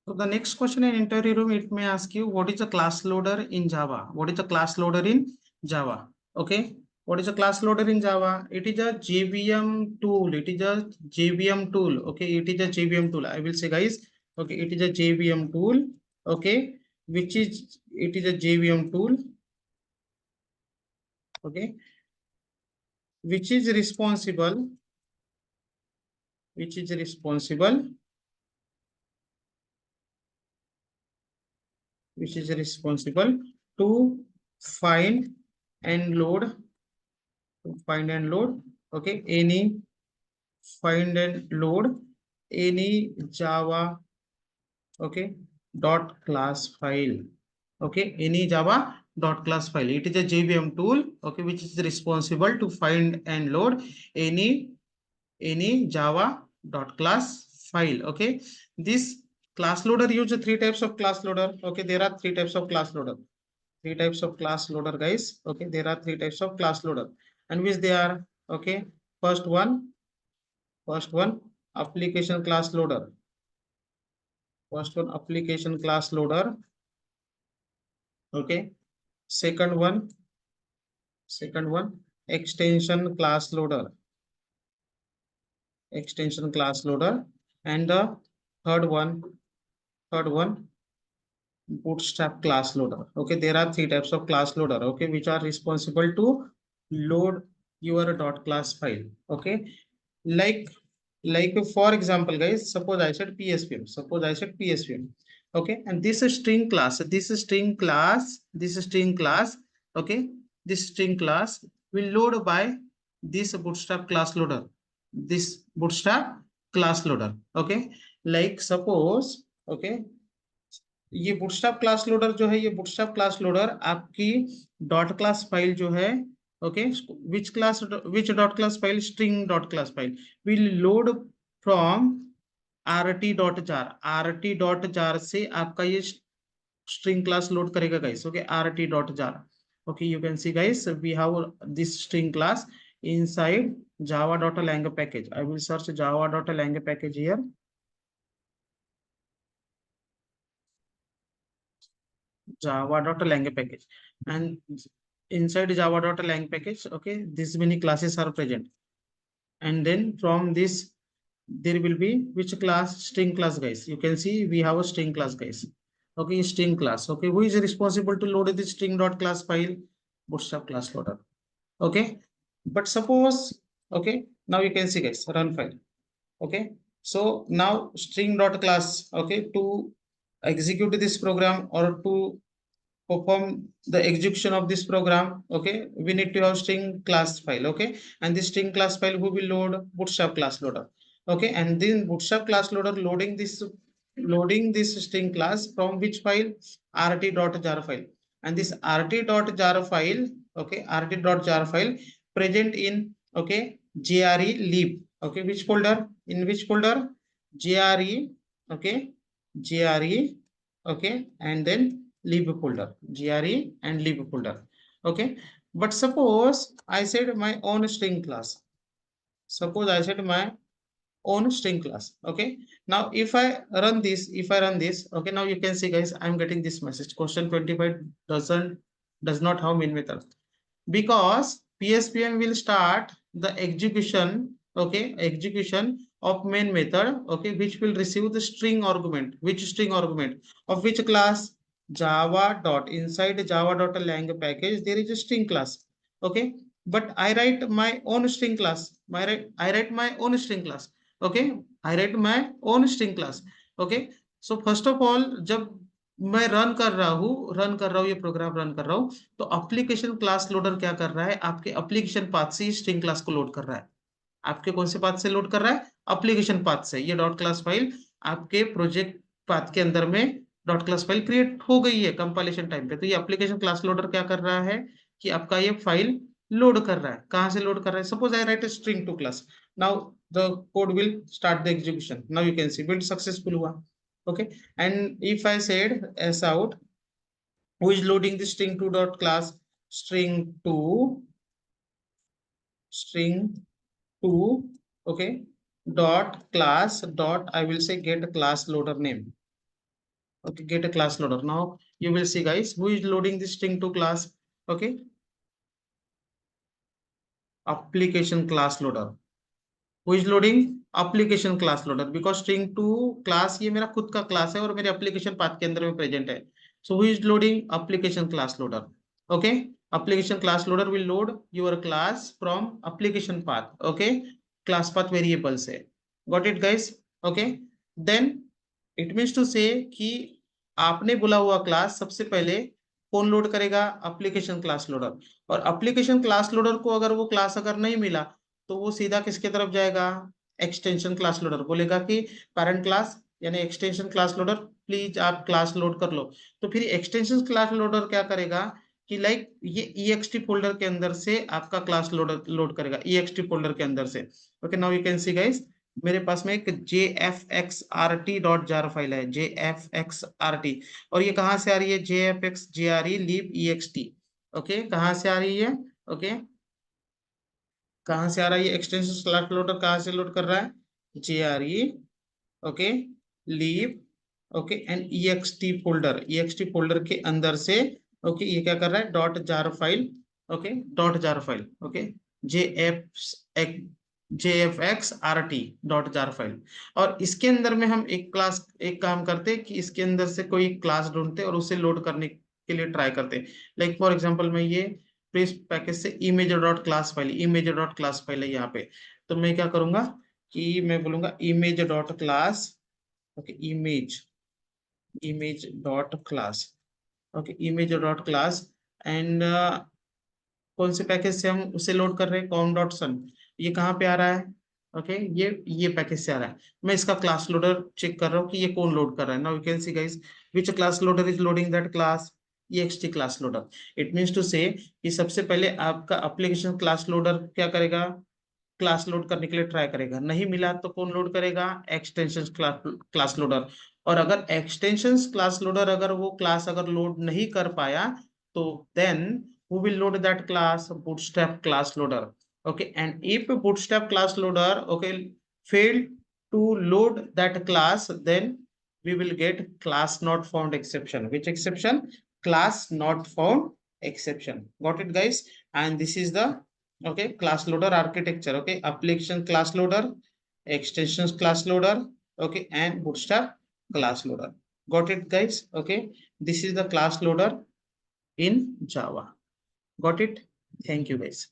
So the next question in interview room, it may ask you, what is a class loader in Java? What is a class loader in Java? Okay. What is a class loader in Java? It is a JVM tool. It is a JVM tool. Okay. It is a JVM tool. I will say, guys. Okay. It is a JVM tool. Okay. It is a JVM tool. Okay. Which is responsible. Which is responsible. Which is responsible to find and load okay, any find and load any Java, okay, dot class file, okay, any Java dot class file. It is a JVM tool, okay, which is responsible to find and load any Java dot class file. Okay, this class loader use three types of class loader. Okay, there are three types of class loader. Three types of class loader, guys. Okay, there are three types of class loader, and which they are, okay. First one, application class loader. First one, application class loader. Okay. Second one, extension class loader. Extension class loader. And the third one, bootstrap class loader. Okay, there are three types of class loader, okay, which are responsible to load your dot class file. Okay, like for example, guys, suppose I said PSPM. Okay, and this is string class, okay, this string class will load by this bootstrap class loader, okay, like suppose, okay, ये bootstrap class loader जो है, ये bootstrap class loader आपकी dot class file जो है, okay, which dot class file, string dot class file will load from rt.jar से आपका ये स्ट्रिंग क्लास लोड करेगा, guys. Okay, rt.jar. okay, you can see, guys, we have this string class inside java.lang package. I will search java.lang package here. Java.lang package, and inside Java.lang package, okay, this many classes are present, and then from this there will be which class, string class, guys. You can see we have a string class, guys. Okay, string class. Okay, who is responsible to load the string dot class file? Bootstrap class loader. Okay, but suppose, okay, now you can see, guys, run file. Okay, so now string dot class, okay, to execute this program or to perform the execution of this program, okay, we need to have string class file. Okay, and this string class file who will load? Bootstrap class loader. Okay, and then bootstrap class loader loading this string class from which file? rt.jar file. And this rt.jar file, okay, rt.jar file present in, okay, jre lib. Okay, which folder? In which folder? jre. Okay, jre. Okay, and then lib folder, gre and lib folder. Okay, but suppose I said my own string class. Okay, now if I run this, okay, now you can see, guys, I'm getting this message, question 25 does not have main method, because PSPM will start the execution, okay, execution of main method, okay, which will receive the string argument. Which string argument? Of which class? Java dot, inside java.lang package there is a string class. Okay, but I write my own string class. I write my own string class. Okay, I write my own string class. Okay, so first of all, जब मैं run कर रहा हूँ, ये program run कर रहा हूँ, तो एप्लीकेशन क्लास लोडर क्या कर रहा है? आपके एप्लीकेशन पाथ से स्ट्रिंग क्लास को लोड कर रहा है. आपके कौन से पाथ से लोड कर रहा है? एप्लीकेशन पाथ से. ये डॉट क्लास फाइल आपके प्रोजेक्ट पाथ के अंदर में डॉट क्लास फाइल क्रिएट हो गई है कंपाइलेशन टाइम पे. तो ये एप्लीकेशन क्लास लोडर क्या कर रहा है कि आपका ये फाइल लोड कर रहा है. कहां से लोड कर रहा है? Suppose I write a string to class. Now the code will start the execution. Now you can see build successful हुआ. Okay, and if I said s out, who is loading the string 2 dot class? String 2, okay, dot class dot, I will say, get class loader name. Okay, get a class loader. Now you will see guys, who is loading this string to class? Okay, application class loader. Who is loading? application class loader, because string to class ये मेरा खुद का class है और मेरे application path के अंदर में प्रेजेंट है. So who is loading? application class loader. Okay, application class loader will load your class from application path. Okay, class path variable से. Got it guys? Okay, then it means to say कि आपने बोला हुआ class सबसे पहले कौन load करेगा? application class loader. और application class loader को अगर वो क्लास अगर नहीं मिला तो वो सीधा किसके तरफ जाएगा? Extension class loader. बोलेगा कि पैरेंट क्लास यानी एक्सटेंशन क्लास लोडर प्लीज आप क्लास लोड कर लो. तो फिर एक्सटेंशन क्लास लोडर क्या करेगा कि लाइक ये ext फोल्डर के अंदर से आपका क्लास लोडर लोड करेगा, ext फोल्डर के अंदर से. Okay, now you can see guys, मेरे पास में एक jfxrt.jar फाइल है, jfxrt. और ये कहाँ से आ रही है? jfxjre leave ext. ओके, कहाँ से आ रही है? ओके, कहाँ से आ रहा है? ये एक्सटेंशन क्लास लोडर कहाँ से लोड कर रहा है? JRE. Okay, leave. Okay, and ext folder के अंदर से. ओके, ये क्या कर रहा है? Dot jar file. Okay, dot jar file. Okay, jfxrt.jar file. और इसके अंदर में हम एक काम करते हैं कि इसके अंदर से कोई क्लास ढूंढते और उसे लोड करने के लिए ट्राई करते. लाइक फॉर एग्जांपल मैं ये प्रेस पैकेज से image.class फाइल है यहाँ पे. तो मैं क्या करूंगा कि मैं बोलूंगा image.class. Okay, image.class. Okay, image.class. And कौन से पैकेज से हम उसे लोड कर रहे हैं? com.sun. ये कहाँ पे आ रहा है? ओके, ये पैकेज से आ रहा है. मैं इसका क्लास लोडर चेक कर रहा हूँ कि ये कौन लोड कर रहा है. Now you can see guys which class loader is loading that class? ext class loader. It means to say कि सबसे पहले आपका एप्लीकेशन क्लास लोडर क्या करेगा? क्लास लोड करने के लिए ट्राई करेगा. नहीं मिला तो कौन लोड करेगा? Extension class loader. और अगर एक्सटेंशन क्लास लोडर अगर वो क्लास अगर लोड नहीं कर पाया तो then who will load that class? bootstrap class loader. Okay, and if bootstrap class loader okay failed to load that class, then we will get class not found exception. Which exception? Class not found exception. Got it guys? And this is the okay class loader architecture. Okay, application class loader, extensions class loader, okay, and bootstrap class loader. Got it guys? Okay, this is the class loader in Java. Got it? Thank you guys.